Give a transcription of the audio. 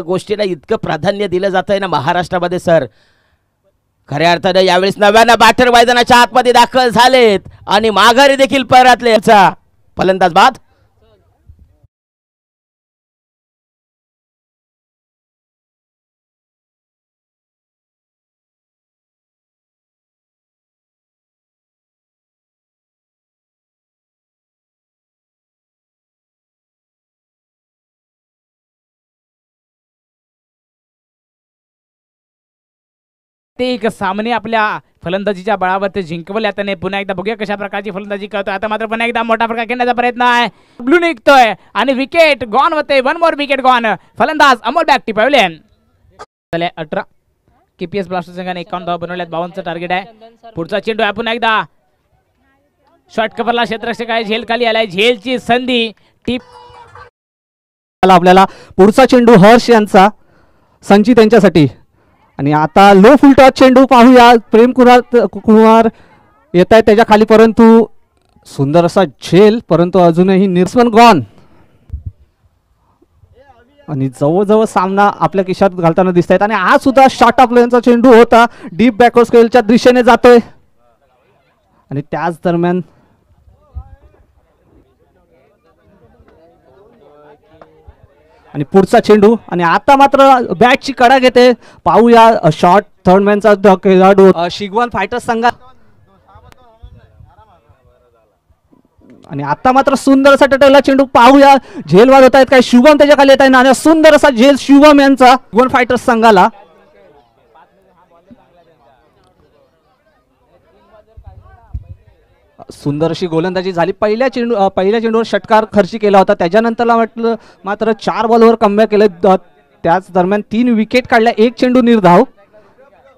गोष्टीला इतकं प्राधान्य दिलं जातंय ना महाराष्ट्रामध्ये सर, खऱ्या अर्थाने यावेळेस नव्यानं बॅटर मैदानाच्या आतमध्ये दाखल झालेत आणि माघारी देखील परतले. फलंदाज बाद. ते एक सामने आपल्या फलंदाजीच्या बळावर ते जिंकवले. त्याने पुन्हा एकदा बघूया कशा प्रकारची फलंदाजी करतोय. आता मात्र पुन्हा एकदा मोठा प्रकार घेण्याचा प्रयत्न आहे. ब्लू निघतोय आणि विकेट गॉन होते. One more wicket gone. फलंदाज अमोल बॅक टिपवलेन. 18 केपीएस ब्लास्टर संघाने 51 धावा बनवल्यात. 52चं टार्गेट आहे. पुढचा चेंडू आहे पुन्हा एकदा शॉर्ट कव्हरला क्षेत्ररक्षक आहे. झेल खाली आलाय. झेलची संधी टिप. आपल्याला पुढचा चेंडू हर्ष यांचा संचित यांच्यासाठी आणि आता लो फुल टॉस चेंडू पाहूया. प्रेम कुमार येत आहे त्याच्या खाली, परंतु सुंदर असा झेल, परंतु अजूनही निर्समन गॉन आणि जवळजवळ सामना आपल्या खिशात घालताना दिसत आहेत. आणि हा सुद्धा शॉर्ट ऑफ लेनचा चेंडू होता. डीप बॅकवर्ड स्केलच्या दिशेने जातोय आणि त्याच दरम्यान आणि पुढचा चेंडू आणि आता मात्र बॅटची कडा घेते. पाहूया शॉर्ट थर्डमॅनचा खेळाडू शिगवान फायटर्स संघा आणि आता मात्र सुंदर असा टटला चेंडू पाहूया. झेलवाद होत आहेत काय. शुभम त्याच्या खाली येत आहे आणि सुंदर असा झेल शुभम यांचा शिगवान फायटर्स संघाला. सुंदर अशी गोलंदाजी झाली. पहिल्या चेंडूवर षटकार खर्ची केला होता. त्याच्यानंतरला म्हटलं मात्र 4 बॉलवर कमबॅक केलं. त्याच दरम्यान 3 विकेट काढल्या. 1 चेंडू निर्धाव.